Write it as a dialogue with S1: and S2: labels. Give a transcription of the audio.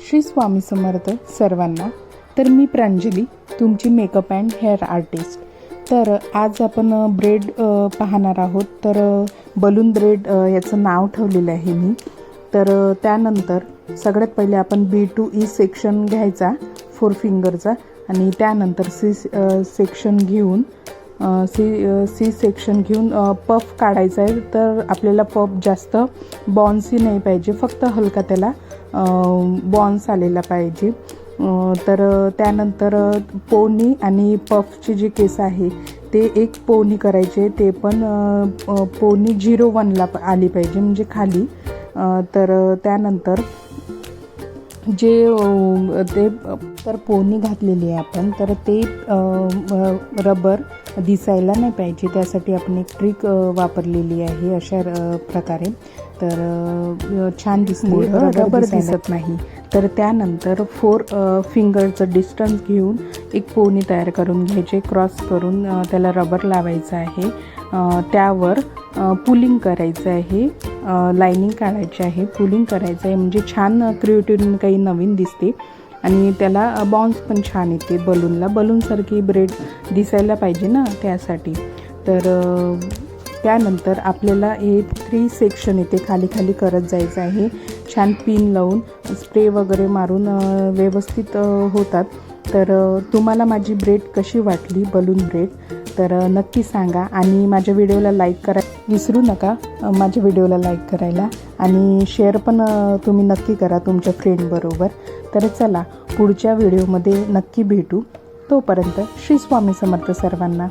S1: श्री स्वामी समर्थ सर्वांना। तर मी प्रांजली, तुमची मेकअप अँड हेअर आर्टिस्ट। तर आज आपण ब्रेड पाहणार आहोत। तर बलून ब्रेड याचं नाव ठेवलेलं आहे मी। तर त्यानंतर सगळ्यात पहिले आपण B2E सेक्शन घ्यायचा 4 फिंगरचा, आणि त्यानंतर सी सेक्शन घेऊन सी सेक्शन घेऊन पफ काढायचा आहे। तर आपल्याला पफ जास्त बॉन्सी नाही पाहिजे, फक्त हलका त्याला बॉन्स आलेला पाहिजे। तर त्यानंतर पोनी आणि पफचे जे केस आहे ते एक पोनी करायचे, ते पण पोनी 0-1ला आली पाहिजे, म्हणजे खाली। तर त्यानंतर जे ते तर पोनी घातलेली आहे आपण, तर ते रबर दिसायला नाही पाहिजे, त्यासाठी आपण एक ट्रिक वापरलेली आहे अशा प्रकारे। तर छान दिसते, रबर दिसत नाही। तर त्यानंतर 4 फिंगरचं डिस्टन्स घेऊन एक पोनी तयार करून घ्यायचे, क्रॉस करून त्याला रबर लावायचं आहे। त्यावर पुलिंग करायचं आहे, लाइनिंग काढायची आहे, पुलिंग करायचं आहे, म्हणजे छान क्रिएटिव्ह काही नवीन दिसते आणि त्याला बॉन्स पण छान येते। बलूनसारखी ब्रेड दिसायला पाहिजे ना, त्यासाठी। तर त्यानंतर आपल्याला हे 3 सेक्शन येते खाली खाली करत जायचं आहे, छान पिन लावून स्प्रे वगैरे मारून व्यवस्थित होतात। तर तुम्हाला माझी ब्रेड कशी वाटली, बलून ब्रेड, तर नक्की सांगा। आणि माझ्या व्हिडिओला लाईक करायला विसरू नका, माझ्या व्हिडिओला लाईक करायला, आणि शेअर पण तुम्ही नक्की करा तुमच्या फ्रेंडबरोबर। तर चला, पुढच्या व्हिडिओमध्ये नक्की भेटू। तोपर्यंत श्री स्वामी समर्थ सर्वांना।